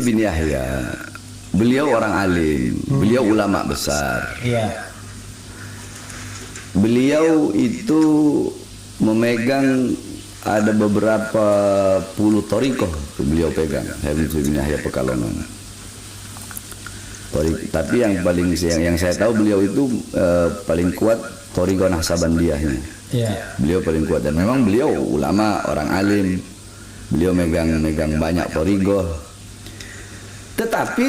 bin Yahya, beliau orang alim, beliau ulama besar. Iya. Beliau itu memegang ada beberapa puluh thariqah beliau pegang. Habib bin Yahya Pekalongan. Tapi yang paling yang saya tahu beliau itu paling kuat thariqah Naqsabandiyahnya. Iya. Beliau paling kuat dan memang beliau ulama, orang alim. Beliau megang banyak thariqah. Tetapi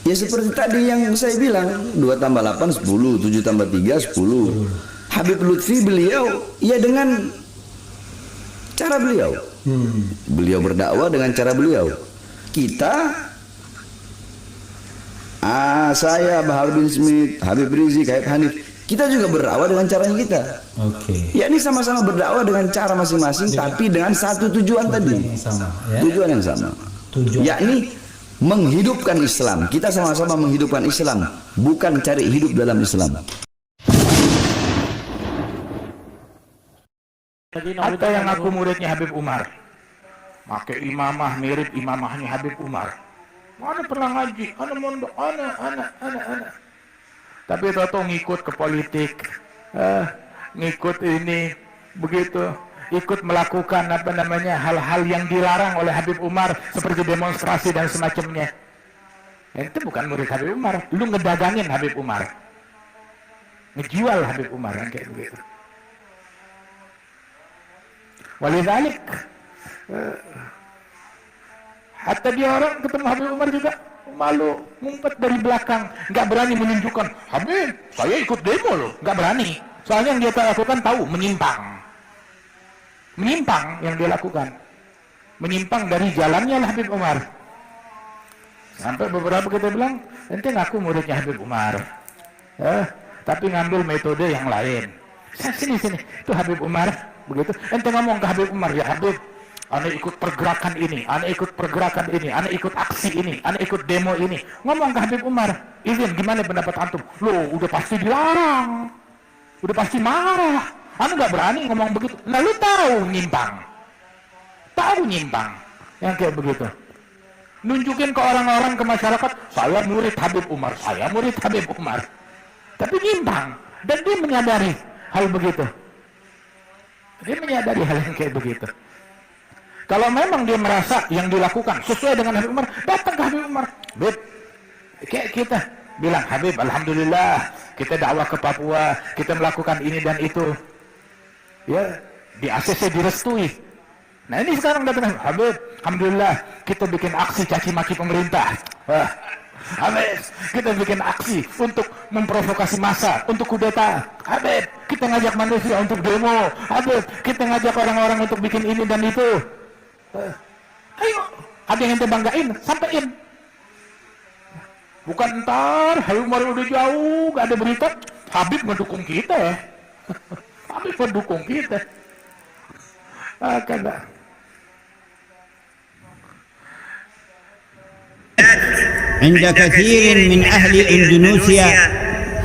ya seperti tadi yang saya bilang, 2 tambah 8 10, 7 tambah 3 10. Habib Lutfi beliau ya dengan cara beliau. Beliau berdakwah dengan cara beliau. Kita saya Bahar bin Smith, Habib Rizik, Habib Hanif, kita juga berdakwah dengan caranya kita. Oke. Ya ini sama-sama berdakwah dengan cara masing-masing, tapi dengan satu tujuan tadi. Yang sama, ya? Tujuan yang sama. Yakni menghidupkan Islam. Kita sama-sama menghidupkan Islam, bukan cari hidup dalam Islam. Ada yang ngaku muridnya Habib Umar, pakai imamah mirip imamahnya Habib Umar. Mana pernah ngaji, ana mondok, ana. Tapi tahu ngikut ke politik, ngikut ini begitu, ikut melakukan hal-hal yang dilarang oleh Habib Umar seperti demonstrasi dan semacamnya. Itu bukan murid Habib Umar, lu ngedagangin Habib Umar, ngejual Habib Umar yang kayak begitu. Walidalik, hatta dia orang ketemu Habib Umar juga malu, ngumpet dari belakang, nggak berani menunjukkan Habib, saya ikut demo loh, nggak berani. Soalnya yang dia lakukan tahu menyimpang yang dia lakukan, menyimpang dari jalannya Habib Umar. Sampai beberapa kita bilang, ente ngaku muridnya Habib Umar, tapi ngambil metode yang lain. Sini, itu Habib Umar begitu. Ente ngomong ke Habib Umar, ya Habib, ane ikut pergerakan ini, ane ikut aksi ini, ane ikut demo ini. Ngomong ke Habib Umar, izin, gimana pendapat antum? Loh, udah pasti dilarang, udah pasti marah. Anu nggak berani ngomong begitu. Nah, lu tahu nyimpang yang kayak begitu. Nunjukin ke orang-orang, ke masyarakat, saya murid Habib Umar. Tapi nyimpang, dan dia menyadari hal begitu. Dia menyadari hal yang kayak begitu. Kalau memang dia merasa yang dilakukan sesuai dengan Habib Umar, datang ke Habib Umar. Habib, kayak kita bilang, Habib, alhamdulillah, kita dakwah ke Papua, kita melakukan ini dan itu. Ya, di ACC direstui. Nah ini sekarang datang, Habib, alhamdulillah, kita bikin aksi caci maki pemerintah. Habib, kita bikin aksi untuk memprovokasi massa, untuk kudeta. Habib, kita ngajak manusia untuk demo. Habib, kita ngajak orang-orang untuk bikin ini dan itu. Ayo, ada yang ente banggain, sampein. Bukan ntar, Habib Umar udah jauh, gak ada berita, Habib mendukung kita ya. Habib mendukung kita. Karena عند كثير من أهل إندونيسيا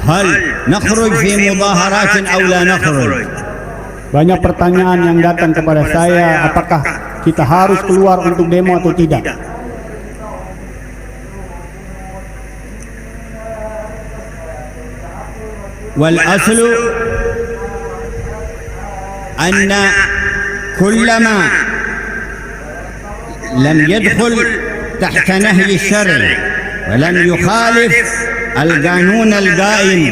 هل نخرج في مظاهرات أو لا نخرج. Banyak pertanyaan yang datang kepada saya, apakah kita harus keluar untuk demo atau tidak? والأصل أن كلما لم يدخل تحت نهج الشرع ولم يخالف القانون القائم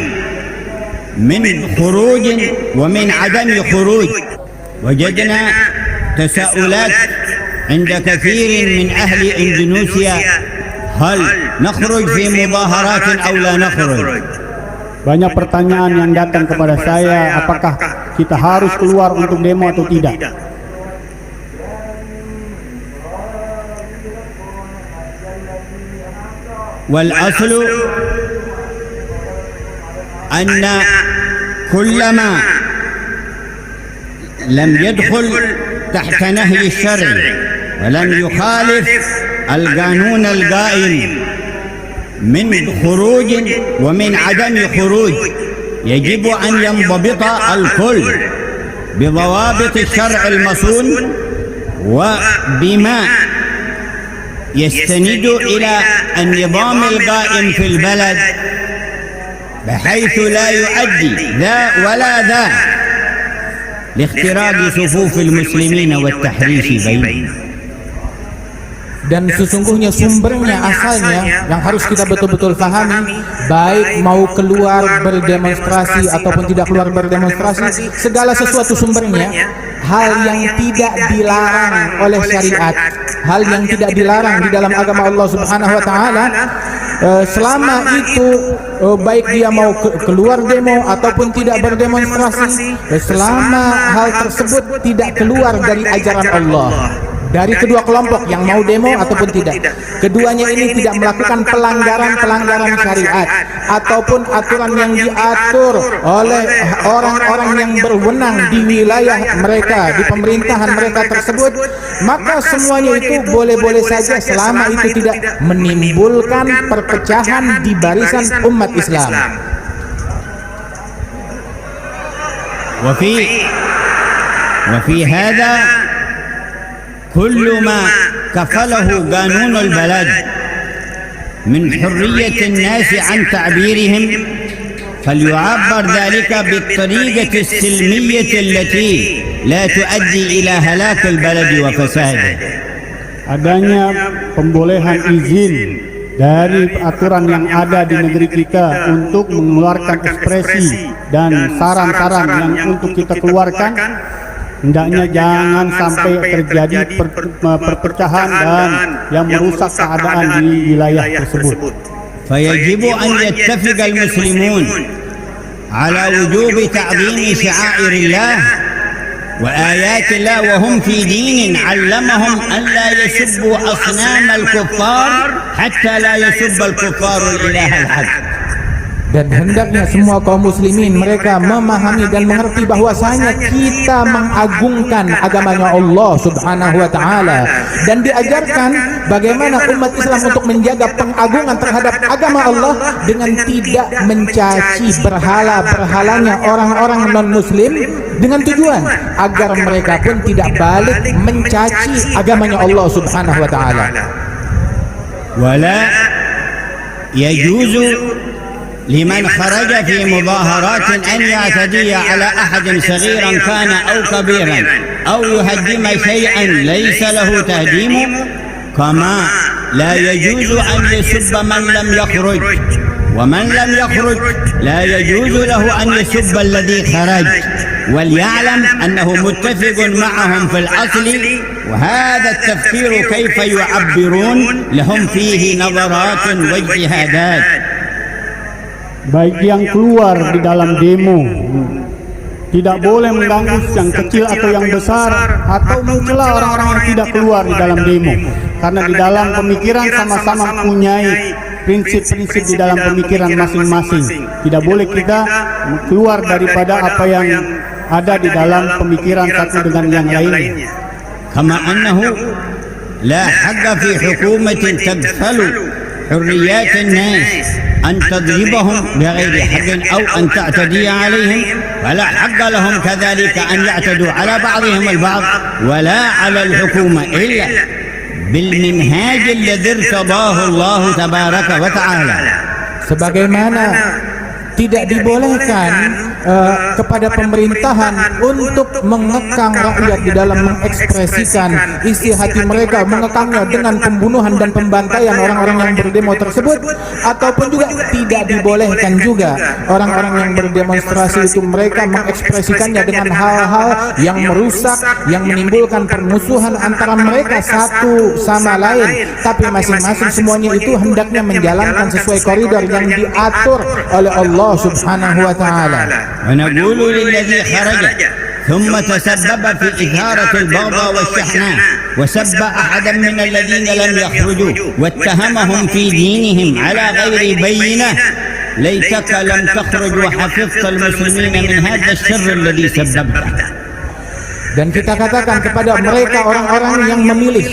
من خروج ومن عدم خروج. وجدنا تساؤلات عند كثير من أهل إندونيسيا هل نخرج في مظاهرات أو لا نخرج. Banyak pertanyaan yang datang kepada saya, apakah kita harus keluar untuk demo atau tidak? والأصل أن كلما لم يدخل تحت نهج الشرع ولم يخالف القانون القائم من خروج ومن عدم خروج يجب أن ينضبط الكل بضوابط الشرع المصون وبما يستند إلى النظام القائم في البلد بحيث لا يؤدي ذا ولا ذا لاختراق صفوف المسلمين والتحريش بينهم. Dan sesungguhnya sumbernya, asalnya yang harus kita betul-betul pahami, baik mau keluar berdemonstrasi ataupun tidak keluar berdemonstrasi, segala sesuatu sumbernya hal yang tidak dilarang oleh syariat, hal yang tidak dilarang di dalam agama Allah Subhanahu wa taala. Selama itu baik dia mau keluar demo ataupun tidak berdemonstrasi, selama hal tersebut tidak keluar dari ajaran Allah, dari kedua kelompok yang mau demo ataupun tidak, keduanya ini tidak melakukan pelanggaran syariat ataupun aturan yang diatur oleh orang-orang yang berwenang di wilayah mereka, di pemerintahan mereka tersebut, maka semuanya itu boleh-boleh saja selama itu tidak menimbulkan perpecahan di barisan umat Islam. وفي هذا كل ما كفله قانون البلد من حرية الناس عن تعبيرهم فليعبر ذلك بالطريقة السلمية التي لا تؤدي إلى هلاك البلد وفساده. Adanya pembolehan izin dari aturan yang ada di negeri kita untuk mengeluarkan ekspresi dan saran-saran yang untuk kita keluarkan, hendaknya jangan sampai terjadi perpecahan dan yang merusak keadaan di wilayah tersebut. فيجب أن يتفق المسلمون على وجوب تعظيم شعائر الله وآيات الله وهم في دين علمهم أن لا يسبوا أصنام الكفار حتى لا يسب الكفار الإله الحق. Dan hendaknya semua kaum muslimin mereka memahami dan mengerti bahwasanya kita mengagungkan agamanya Allah Subhanahu wa taala, dan diajarkan bagaimana umat Islam untuk menjaga pengagungan terhadap agama Allah dengan tidak mencaci berhala-berhalanya orang-orang non-muslim, dengan tujuan agar mereka pun tidak balik mencaci agamanya Allah Subhanahu wa taala. ولا يجوز لمن خرج في مظاهرات أن يعتدي على أحد صغيرا كان أو كبيرا أو يهدم شيئا ليس له تهديم، كما لا يجوز أن يسب من لم يخرج، ومن لم يخرج لا يجوز له أن يسب الذي خرج، وليعلم أنه متفق معهم في الأصل، وهذا التفكير كيف يعبرون لهم فيه نظرات واجتهادات. Baik yang keluar di dalam demo tidak boleh mengganggu yang kecil atau yang besar atau mencela orang-orang yang tidak keluar di dalam demo, karena di dalam pemikiran sama-sama mempunyai prinsip-prinsip di dalam pemikiran masing-masing. Tidak boleh kita keluar daripada apa yang ada di dalam pemikiran satu dengan yang lainnya. كما أنه لا حق في حكومة تغفل حريات الناس أن تضربهم بغير حق أو أن تعتدي عليهم، فلا حق لهم كذلك أن يعتدوا على بعضهم البعض ولا على الحكومة إلا بالمنهاج الذي ارتضاه الله تبارك وتعالى. Sebagaimana tidak dibolehkan kepada pemerintahan untuk mengekang rakyat di dalam mengekspresikan isi hati mereka, mengekangnya dengan pembunuhan dan pembantaian orang-orang yang berdemo tersebut, ataupun juga tidak dibolehkan juga orang-orang yang berdemonstrasi itu mereka mengekspresikannya dengan hal-hal yang merusak, yang menimbulkan permusuhan antara mereka satu sama lain, tapi masing-masing semuanya itu hendaknya menjalankan sesuai koridor yang diatur oleh Allah Subhanahu wa taala. ونقول للذي خرج ثم تسبب في إثارة البغضاء والشحناء وسب أحدا من الذين لم يخرجوا واتهمهم في دينهم على غير بينة، ليتك لم تخرج وحفظت المسلمين من هذا الشر الذي سببته. Dan kita katakan kepada mereka orang-orang yang memilih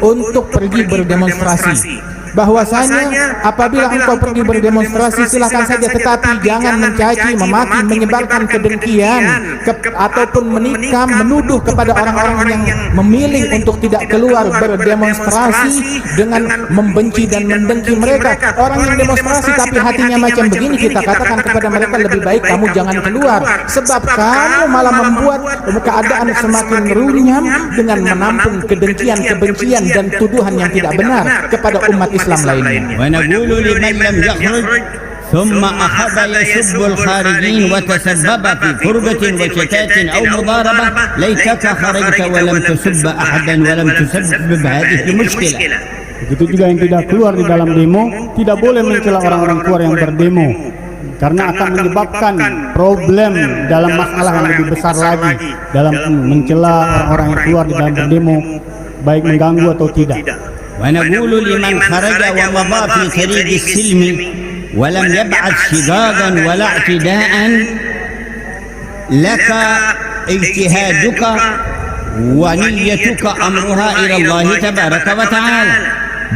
untuk pergi berdemonstrasi, bahwasanya apabila engkau pergi berdemonstrasi silakan saja, tetapi jangan mencaci, memaki, menyebarkan kedengkian ataupun menikam, menuduh kepada orang-orang yang memilih untuk tidak keluar berdemonstrasi dengan membenci dan mendengki mereka. Orang yang demonstrasi tapi hatinya macam begini, kita katakan kepada mereka lebih baik kamu jangan keluar, sebab kamu malah membuat keadaan semakin runyam dengan menampung kedengkian, kebencian dan tuduhan yang tidak benar kepada umat Islam lainnya. ونقول لمن لم يخرج ثم أخذ يسب الخارجين وتسبب في كربة وشتات أو مضاربة ليتك خرجت ولم تسب أحدا ولم تسبب هذه المشكلة. Begitu juga yang tidak keluar di dalam demo, tidak boleh mencela orang-orang keluar yang berdemo, karena akan menyebabkan problem dalam masalah yang lebih besar lagi, dalam mencela orang-orang yang keluar di dalam berdemo, baik mengganggu atau tidak. ونقول لمن خرج ومضى في طريق السلم ولم يبعث شقاقا ولا اعتداء لك اجتهادك ونيتك أمرها إلى الله تبارك وتعالى.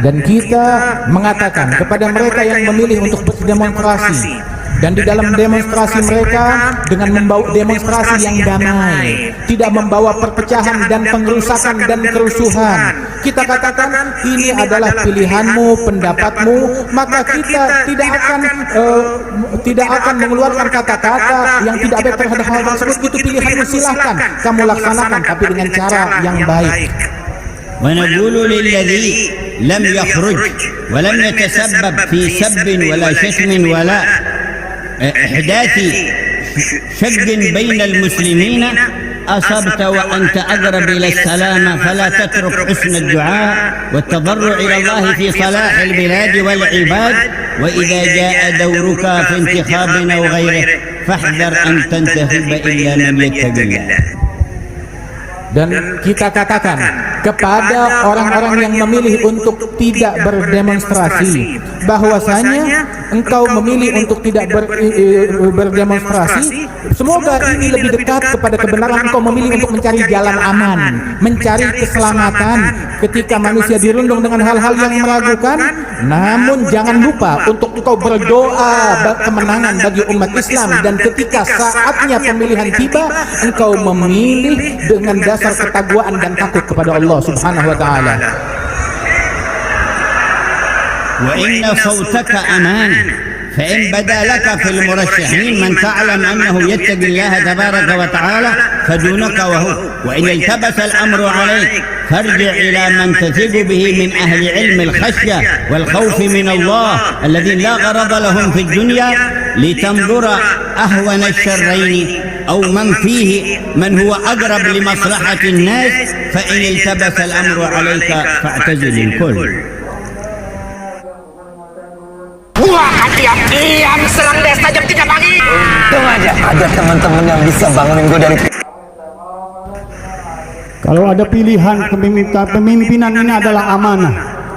Dan kita mengatakan kepada mereka yang memilih untuk berdemonstrasi, dan di dalam demonstrasi mereka dengan membawa demonstrasi yang damai, tidak membawa perpecahan dan pengrusakan dan kerusuhan, kita katakan ini adalah pilihanmu, pendapatmu, maka kita tidak akan mengeluarkan kata-kata yang tidak baik terhadap hal tersebut. Itu pilihanmu, silahkan kamu laksanakan, tapi dengan cara yang baik. ونقول للذي لم يخرج ولم يتسبب في سب ولا شتم ولا إحداث شق بين المسلمين أصبت وأنت أقرب إلى السلامة، فلا تترك حسن الدعاء والتضرع إلى الله في صلاح البلاد والعباد، وإذا جاء دورك في انتخاب أو غيره فاحذر أن تنتخب إلا من يتقي الله. Dan kita katakan kepada orang-orang yang memilih untuk tidak berdemonstrasi, bahwasanya engkau memilih untuk tidak berdemonstrasi, semoga ini lebih dekat kepada kebenaran. Engkau memilih untuk mencari jalan aman, mencari keselamatan ketika manusia dirundung dengan hal-hal yang meragukan. Namun jangan lupa untuk engkau berdoa kemenangan bagi umat Islam, dan ketika saatnya pemilihan tiba, engkau memilih dengan dasar ketakwaan dan takut kepada Allah Subhanahu wa taala. وإن صوتك أمان، فإن بدا لك في المرشحين من تعلم أنه يتقي الله تبارك وتعالى فدونك وهو، وإن التبس الأمر عليك فارجع إلى من تثق به من أهل علم الخشية والخوف من الله الذين لا غرض لهم في الدنيا، لتنظر أهون الشرين أو من فيه من هو أقرب لمصلحة الناس، فإن التبس الأمر عليك فاعتزل الكل. Wah, diam selang desa jam 3 pagi. Untung aja ada teman-teman yang bisa bangunin gue dari. Kalau ada pilihan kepemimpinan ini adalah amanah.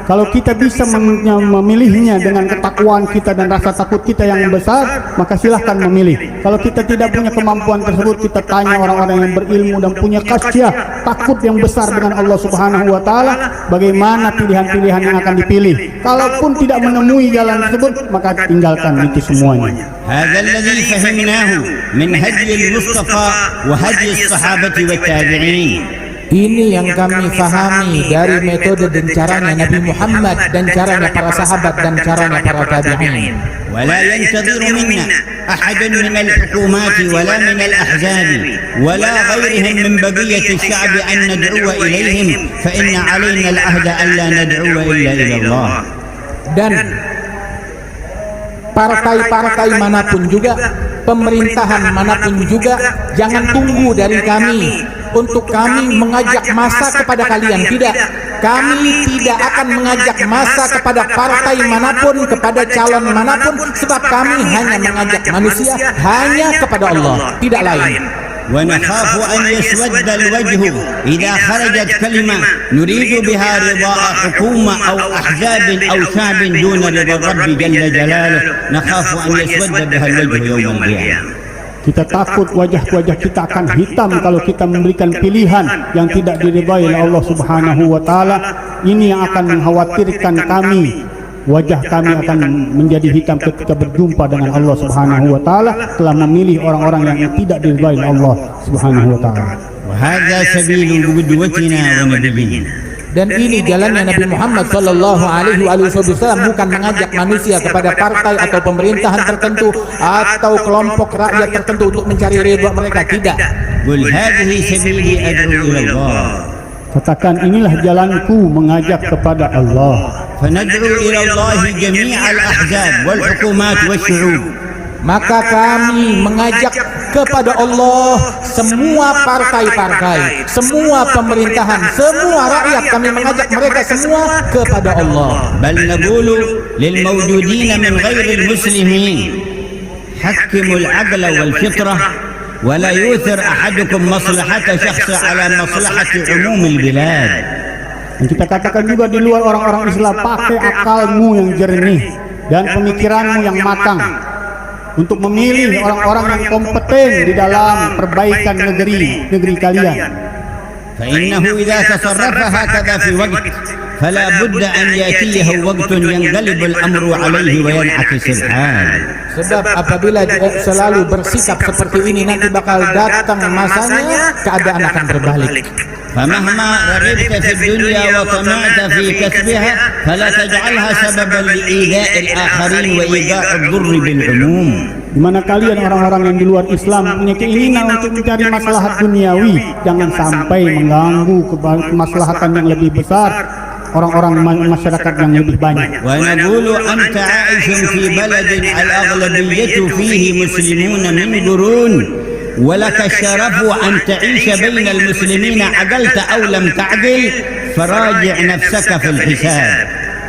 Kalau kita bisa memilihnya dengan ketakwaan kita dan rasa takut kita yang besar, maka silahkan memilih. Kalau kita tidak punya kemampuan tersebut, kita tanya orang-orang yang berilmu dan punya khasyah, takut yang besar dengan Allah Subhanahu wa taala, bagaimana pilihan-pilihan yang akan dipilih. Kalaupun tidak menemui jalan tersebut, maka tinggalkan itu semuanya. هذا الذي فهمناه من هدي المصطفى وهدي الصحابة والتابعين. Ini yang kami fahami dari metode dan caranya Nabi Muhammad, dan caranya para sahabat, dan caranya para tabi'in. ولا ينتظر منا أحد من الحكومات ولا من الأحزاب ولا غيرهم من بقية الشعب أن ندعو إليهم، فإن علينا العهد ألا ندعو إلا إلى الله. Dan partai-partai manapun juga, pemerintahan manapun juga, jangan tunggu dari kami untuk kami mengajak massa kepada kalian. Tidak, kami tidak akan mengajak massa kepada partai manapun, kepada calon manapun, sebab kami hanya mengajak manusia hanya kepada Allah, tidak lain. ونخاف أن يسود الوجه إذا خرجت كلمة نريد بها رضاء حكومة أو أحزاب أو شعب دون رضا الرب جل جلاله، نخاف أن يسود بها الوجه يوم القيامة. Kita takut wajah-wajah kita akan hitam kalau kita memberikan pilihan yang tidak diridhai oleh Allah Subhanahu wa taala. Ini yang akan mengkhawatirkan kami wajah kami akan menjadi hitam ketika berjumpa dengan Allah Subhanahu wa taala, telah memilih orang-orang yang tidak diridhai Allah Subhanahu wa taala. وهذا سبيل قدوتنا ونبينا. Dan ini jalannya Nabi Muhammad sallallahu alaihi wasallam, bukan mengajak manusia kepada partai atau pemerintahan tertentu atau kelompok rakyat tertentu untuk mencari ridha mereka, tidak. قل هذه سبيلي أدعو إلى الله. Katakan, inilah jalanku mengajak kepada Allah. فندعو إلى الله جميع الأحزاب والحكومات والشعوب. Maka kami mengajak kepada Allah semua partai-partai, semua pemerintahan, semua rakyat, kami mengajak mereka semua kepada Allah. بل نقول للموجودين من غير المسلمين حكموا العقل والفطرة ولا يؤثر أحدكم مصلحة شخص على مصلحة عموم البلاد. Dan kita katakan juga di luar orang-orang Islam, pakai akalmu yang jernih dan pemikiranmu yang matang untuk memilih orang-orang yang kompeten di dalam perbaikan negeri kalian. فإنه إذا تصرف هكذا في وقت فلا بد أن يأتيه وقت ينقلب الأمر عليه وينعكس الحال. Sebab apabila dia selalu bersikap seperti ini, nanti bakal datang masanya keadaan akan berbalik. فمهما رغبت في الدنيا وطمعت في كسبها فلا تجعلها سببا لإيذاء الآخرين وإيذاء الضر بالعموم. Di mana kalian orang-orang yang di luar Islam punya keinginan untuk mencari maslahat duniawi, jangan sampai mengganggu kemaslahatan yang lebih besar orang-orang masyarakat yang lebih banyak. ونقول أنت عائش في بلد الأغلبية فيه مسلمون من قرون ولك الشرف أن تعيش بين المسلمين، عقلت أو لم تعقل فراجع نفسك في الحساب.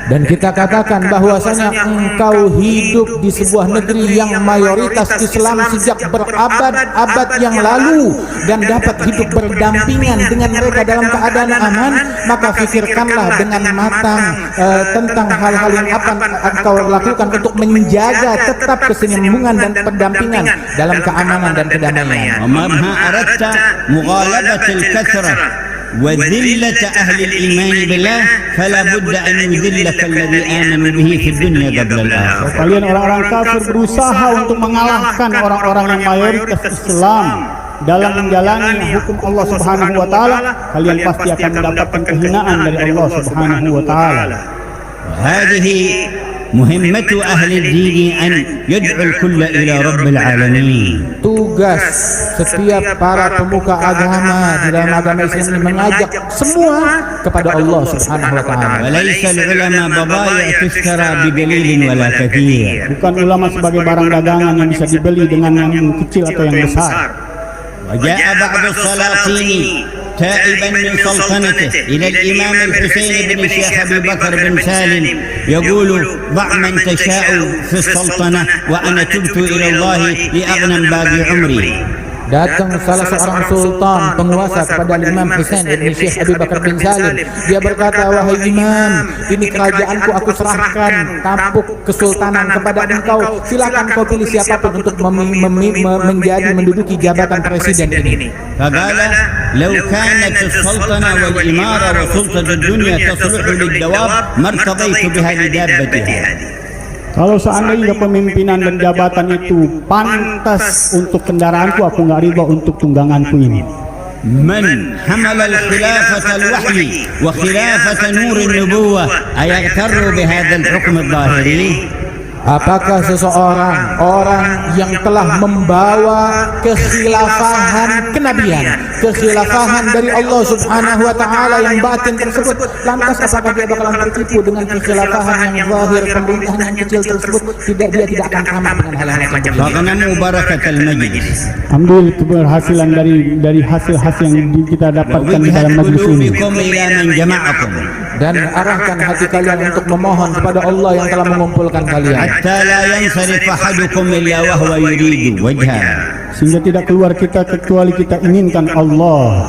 Dan kita katakan bahwasanya engkau hidup di sebuah negeri yang mayoritas Islam sejak berabad-abad yang lalu dan dapat hidup berdampingan dengan mereka dalam keadaan aman, maka pikirkanlah dengan matang tentang hal-hal yang akan engkau lakukan untuk menjaga tetap kesenyuman dan pendampingan dalam keamanan dan kedamaian. ومهما أردت مغالبة الكثرة وذلة أهل الإيمان بالله فلا بد أن يذلك الذي آمنوا به في الدنيا قبل الآخرة. Kalian orang-orang kafir berusaha untuk mengalahkan orang-orang yang mayoritas Islam dalam menjalani hukum Allah Subhanahu wa taala, kalian pasti akan mendapatkan kehinaan dari Allah Subhanahu wa taala. هذه مهمة أهل الدين أن يدعو الكل إلى رب العالمين. Tugas setiap para pemuka agama di dalam agama Islam ini mengajak semua kepada Allah Subhanahu wa taala. وليس العلماء بضائع تشترى بقليل ولا كثير. Bukan ulama sebagai barang dagangan yang bisa dibeli dengan yang kecil atau yang besar. وجاء بعض السلاطين تائبا من سلطنته إلى الإمام الحسين بن الشيخ أبي بكر بن سالم يقول ضع من تشاء في السلطنة وأنا تبت إلى الله لأغنم باقي عمري. Datang salah seorang sultan penguasa kepada Imam Husain bin Syekh Abi Bakar bin Salim. Dia berkata, wahai Imam, ini kerajaanku aku serahkan tampuk kesultanan kepada engkau. Silakan kau pilih siapapun untuk menduduki jabatan presiden ini. فقال لو كانت السلطنة والإمارة وسلطة الدنيا تصلح للدواب ما ارتضيت بها لدابتها. Kalau seandainya kepemimpinan dan jabatan itu pantas untuk kendaraanku, aku nggak riba untuk tungganganku ini. من حمل الخلافة الوحي وخلافة نور النبوة أيغتر بهذا الحكم الظاهري؟ Apakah seseorang orang yang telah membawa kekhilafahan kenabian, kekhilafahan dari Allah Subhanahu wa taala yang batin tersebut, lantas apakah dia bakalan tertipu dengan kekhilafahan yang zahir, pemerintahan yang kecil tersebut? Tidak, dia tidak akan sama dengan hal-hal yang macam itu. فاغنموا بركة المجلس Ambil keberhasilan dari hasil-hasil yang kita dapatkan di dalam ووجهة majlis ini. قلوبكم إلى من جمعكم Dan arahkan hati kalian untuk memohon kepada Allah yang telah mengumpulkan kalian, حتى لا ينصرف أحدكم إلا وهو يريد وجهه. Sehingga tidak keluar kita kecuali kita inginkan Allah.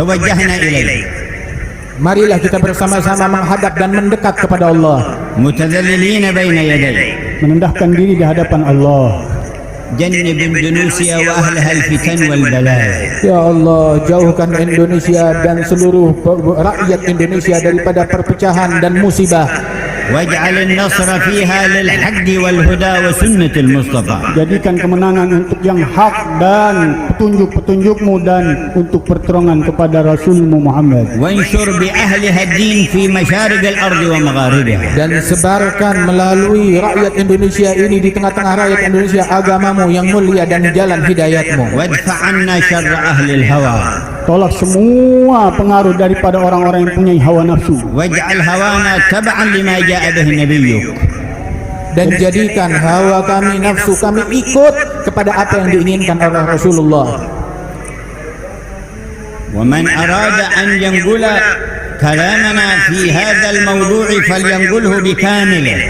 توجهنا إليه marilah kita bersama-sama menghadap dan mendekat kepada Allah, متذللين بين يديه. Menendahkan diri di hadapan Allah. جنب إندونيسيا وأهلها الفتن والبلاء. Ya Allah, jauhkan Indonesia dan seluruh rakyat Indonesia daripada perpecahan dan musibah. واجعل النصر فيها للحق والهدى وسنة المصطفى. Jadikan kemenangan untuk yang hak dan petunjuk-petunjukmu dan untuk pertolongan kepada Rasulmu Muhammad. وانشر بأهلها الدين في مشارق الأرض ومغاربها. Dan sebarkan melalui rakyat Indonesia ini, di tengah-tengah rakyat Indonesia, agamamu yang mulia dan jalan hidayatmu. وادفع عنا شر أهل الهوى. Tolak semua pengaruh daripada orang-orang yang punya hawa nafsu. واجعل هوانا تبعا لما جاء به نبيك. Dan jadikan hawa kami, nafsu kami ikut kepada apa yang diinginkan oleh Rasulullah. ومن أراد أن ينقل كلامنا في هذا الموضوع فلينقله بكامله.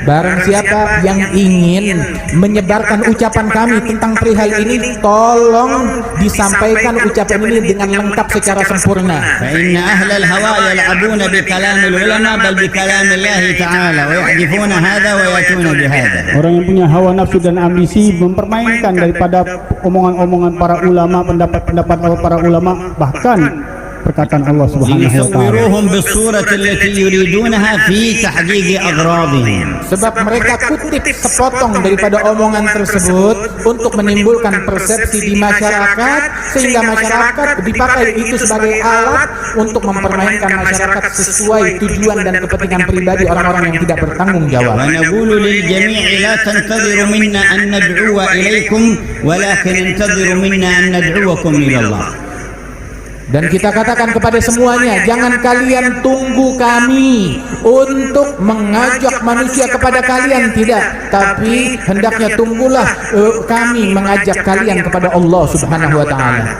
Barang siapa yang ingin menyebarkan ucapan kami tentang perihal ini, tolong disampaikan ucapan ini dengan lengkap secara sempurna. فإن أهل الهوى يلعبون بكلام العلماء بل بكلام الله تعالى ويحذفون هذا ويأتون بهذا. Orang yang punya hawa nafsu dan ambisi mempermainkan daripada omongan-omongan para ulama, pendapat-pendapat para ulama, bahkan perkataan Allah Subhanahu wa taala. ليصوروهم بالصورة التي يريدونها في تحقيق أغراضهم. Sebab mereka kutip sepotong daripada omongan tersebut untuk menimbulkan persepsi di masyarakat, sehingga masyarakat dipakai itu sebagai alat untuk mempermainkan masyarakat sesuai tujuan dan kepentingan pribadi orang-orang yang tidak bertanggung jawab. ونقول للجميع لا تنتظروا منا أن ندعو إليكم ولكن انتظروا منا أن ندعوكم إلى الله. Dan kita katakan kepada semuanya, jangan kalian tunggu kami untuk mengajak manusia kepada kalian, tidak, tapi hendaknya tunggulah kami mengajak kalian kepada Allah Subhanahu wa taala.